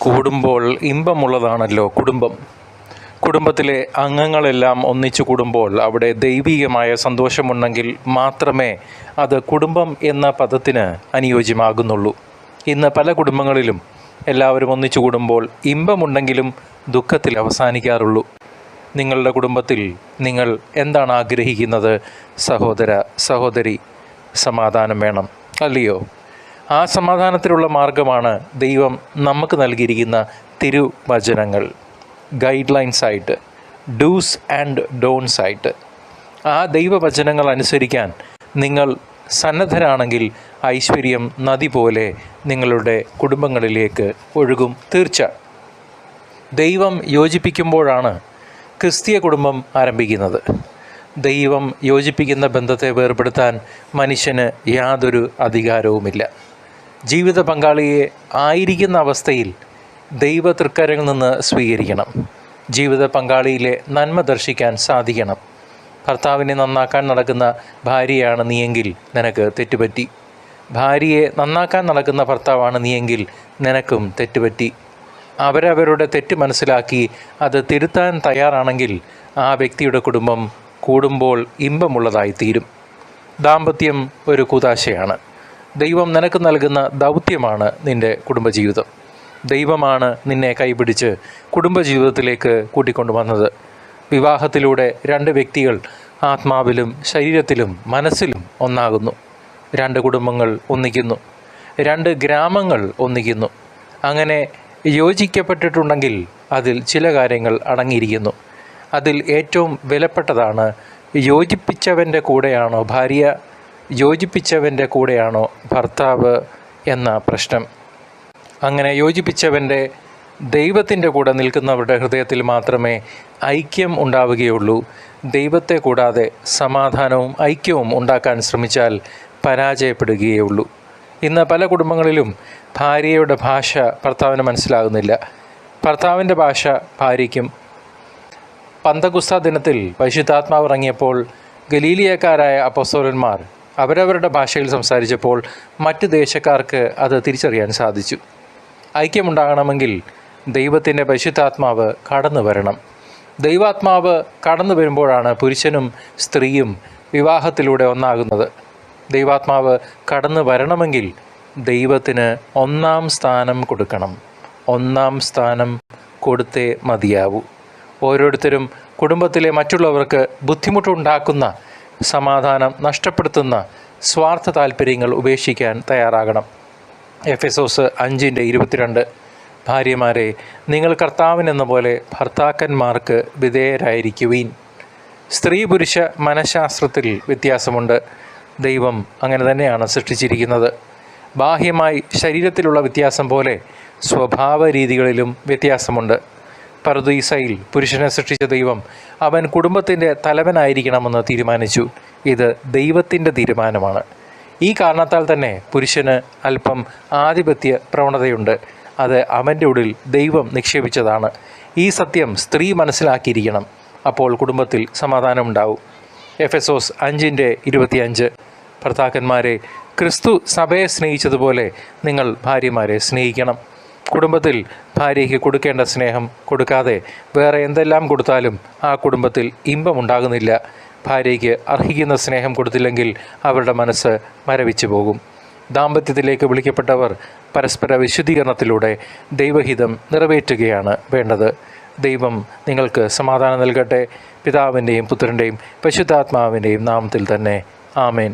കൂടുമ്പോൾ ഇമ്പമുള്ളതാണല്ലോ കുടുംബം. കുടുംബത്തിലെ അംഗങ്ങളെല്ലാം ഒന്നിച്ചു കൂടുമ്പോൾ അവിടെ ദൈവികമായ സന്തോഷമുണ്ടെങ്കിൽ മാത്രമേ അത് കുടുംബം എന്ന പദത്തിന് അനുയോജ്യമാകുന്നുള്ളൂ. ഇന്ന് പല കുടുംബങ്ങളിലും എല്ലാവരും ഒന്നിച്ചു കൂടുമ്പോൾ ഇമ്പമുണ്ടെങ്കിലും ദുഃഖത്തിൽ അവസാനിക്കാറുള്ളൂ. നിങ്ങളുടെ കുടുംബത്തിൽ നിങ്ങൾ എന്താണ് ആഗ്രഹിക്കുന്നത്? സഹോദര സഹോദരി, സമാധാനം വേണം, അല്ലയോ? ആ സമാധാനത്തിനുള്ള മാർഗമാണ് ദൈവം നമുക്ക് നൽകിയിരിക്കുന്ന തിരുവചനങ്ങൾ, ഗൈഡ് ലൈൻസ് ആയിട്ട്, ഡൂസ് ആൻഡ് ഡോൺസ് ആയിട്ട്. ആ ദൈവവചനങ്ങൾ അനുസരിക്കാൻ നിങ്ങൾ സന്നദ്ധരാണെങ്കിൽ ഐശ്വര്യം നദി പോലെ നിങ്ങളുടെ കുടുംബങ്ങളിലേക്ക് ഒഴുകും. തീർച്ച. ദൈവം യോജിപ്പിക്കുമ്പോഴാണ് ക്രിസ്തീയ കുടുംബം ആരംഭിക്കുന്നത്. ദൈവം യോജിപ്പിക്കുന്ന ബന്ധത്തെ വേർപെടുത്താൻ മനുഷ്യന് യാതൊരു അധികാരവുമില്ല. ജീവിത പങ്കാളിയെ ആയിരിക്കുന്ന അവസ്ഥയിൽ ദൈവ തൃക്കരങ്ങളിൽ നിന്ന് സ്വീകരിക്കണം. ജീവിത പങ്കാളിയിലെ നന്മ ദർശിക്കാൻ സാധിക്കണം. ഭർത്താവിനെ നന്നാക്കാൻ നടക്കുന്ന ഭാര്യയാണ് നീയെങ്കിൽ നിനക്ക് തെറ്റുപറ്റി. ഭാര്യയെ നന്നാക്കാൻ നടക്കുന്ന ഭർത്താവാണ് നീയെങ്കിൽ നിനക്കും തെറ്റുപറ്റി. അവരവരുടെ തെറ്റ് മനസ്സിലാക്കി അത് തിരുത്താൻ തയ്യാറാണെങ്കിൽ ആ വ്യക്തിയുടെ കുടുംബം കൂടുമ്പോൾ ഇമ്പമുള്ളതായിത്തീരും. ദാമ്പത്യം ഒരു കൂതാശയാണ്. ദൈവം നിനക്ക് നൽകുന്ന ദൗത്യമാണ് നിൻ്റെ കുടുംബജീവിതം. ദൈവമാണ് നിന്നെ കൈപിടിച്ച് കുടുംബജീവിതത്തിലേക്ക് കൂട്ടിക്കൊണ്ടുവന്നത്. വിവാഹത്തിലൂടെ രണ്ട് വ്യക്തികൾ ആത്മാവിലും ശരീരത്തിലും മനസ്സിലും ഒന്നാകുന്നു. രണ്ട് കുടുംബങ്ങൾ ഒന്നിക്കുന്നു. രണ്ട് ഗ്രാമങ്ങൾ ഒന്നിക്കുന്നു. അങ്ങനെ യോജിക്കപ്പെട്ടിട്ടുണ്ടെങ്കിൽ അതിൽ ചില കാര്യങ്ങൾ അടങ്ങിയിരിക്കുന്നു. അതിൽ ഏറ്റവും വിലപ്പെട്ടതാണ് യോജിപ്പിച്ചവൻ്റെ കൂടെയാണോ ഭാര്യ, യോജിപ്പിച്ചവൻ്റെ കൂടെയാണോ ഭർത്താവ് എന്ന പ്രശ്നം. അങ്ങനെ യോജിപ്പിച്ചവൻ്റെ ദൈവത്തിൻ്റെ കൂടെ നിൽക്കുന്നവരുടെ ഹൃദയത്തിൽ മാത്രമേ ഐക്യം ഉണ്ടാവുകയുള്ളൂ. ദൈവത്തെ കൂടാതെ സമാധാനവും ഐക്യവും ഉണ്ടാക്കാൻ ശ്രമിച്ചാൽ പരാജയപ്പെടുകയുള്ളൂ. ഇന്ന് പല കുടുംബങ്ങളിലും ഭാര്യയുടെ ഭാഷ ഭർത്താവിന് മനസ്സിലാകുന്നില്ല. ഭർത്താവിൻ്റെ ഭാഷ ഭാര്യയ്ക്കും. പന്തക്കുസ്ത ദിനത്തിൽ പരിശുദ്ധാത്മാവ് ഇറങ്ങിയപ്പോൾ ഗലീലിയക്കാരായ അപ്പോസ്തലന്മാർ അവരവരുടെ ഭാഷയിൽ സംസാരിച്ചപ്പോൾ മറ്റ് ദേശക്കാർക്ക് അത് തിരിച്ചറിയാൻ സാധിച്ചു. ഐക്യമുണ്ടാകണമെങ്കിൽ ദൈവത്തിൻ്റെ പരിശുദ്ധാത്മാവ് കടന്നു വരണം. ദൈവാത്മാവ് കടന്നു വരുമ്പോഴാണ് പുരുഷനും സ്ത്രീയും വിവാഹത്തിലൂടെ ഒന്നാകുന്നത്. ദൈവാത്മാവ് കടന്നു വരണമെങ്കിൽ ദൈവത്തിന് ഒന്നാം സ്ഥാനം കൊടുക്കണം. ഒന്നാം സ്ഥാനം കൊടുത്തേ മതിയാവൂ. ഓരോരുത്തരും കുടുംബത്തിലെ മറ്റുള്ളവർക്ക് ബുദ്ധിമുട്ടുണ്ടാക്കുന്ന, സമാധാനം നഷ്ടപ്പെടുത്തുന്ന സ്വാർത്ഥ താല്പര്യങ്ങൾ ഉപേക്ഷിക്കാൻ തയ്യാറാകണം. എഫെസോസ് 5:22 ഭാര്യമാരെ, നിങ്ങൾ കർത്താവിനെന്ന പോലെ ഭർത്താക്കന്മാർക്ക് വിധേയരായിരിക്കുവീൻ. സ്ത്രീ പുരുഷ മനഃശാസ്ത്രത്തിൽ വ്യത്യാസമുണ്ട്. ദൈവം അങ്ങനെ തന്നെയാണ് സൃഷ്ടിച്ചിരിക്കുന്നത്. ബാഹ്യമായി ശരീരത്തിലുള്ള വ്യത്യാസം പോലെ സ്വഭാവ രീതികളിലും വ്യത്യാസമുണ്ട്. പറുദീസയിൽ പുരുഷനെ സൃഷ്ടിച്ച ദൈവം അവൻ കുടുംബത്തിൻ്റെ തലവനായിരിക്കണമെന്ന് തീരുമാനിച്ചു. ഇത് ദൈവത്തിൻ്റെ തീരുമാനമാണ്. ഈ കാരണത്താൽ തന്നെ പുരുഷന് അല്പം ആധിപത്യ പ്രവണതയുണ്ട്. അത് അവൻ്റെ ഉള്ളിൽ ദൈവം നിക്ഷേപിച്ചതാണ്. ഈ സത്യം സ്ത്രീ മനസ്സിലാക്കിയിരിക്കണം. അപ്പോൾ കുടുംബത്തിൽ സമാധാനമുണ്ടാവും. എഫെസോസ് 5:25 ഭർത്താക്കന്മാരെ, ക്രിസ്തു സഭയെ സ്നേഹിച്ചതുപോലെ നിങ്ങൾ ഭാര്യമാരെ സ്നേഹിക്കണം. കുടുംബത്തിൽ ഭാര്യയ്ക്ക് കൊടുക്കേണ്ട സ്നേഹം കൊടുക്കാതെ വേറെ എന്തെല്ലാം കൊടുത്താലും ആ കുടുംബത്തിൽ ഇമ്പമുണ്ടാകുന്നില്ല. ഭാര്യയ്ക്ക് അർഹിക്കുന്ന സ്നേഹം കൊടുത്തില്ലെങ്കിൽ അവരുടെ മനസ്സ് മരവിച്ചു പോകും. ദാമ്പത്യത്തിലേക്ക് വിളിക്കപ്പെട്ടവർ പരസ്പര വിശുദ്ധീകരണത്തിലൂടെ ദൈവഹിതം നിറവേറ്റുകയാണ് വേണ്ടത്. ദൈവം നിങ്ങൾക്ക് സമാധാനം നൽകട്ടെ. പിതാവിൻ്റെയും പുത്രൻ്റെയും പരിശുദ്ധാത്മാവിൻ്റെയും നാമത്തിൽ തന്നെ. ആമേൻ.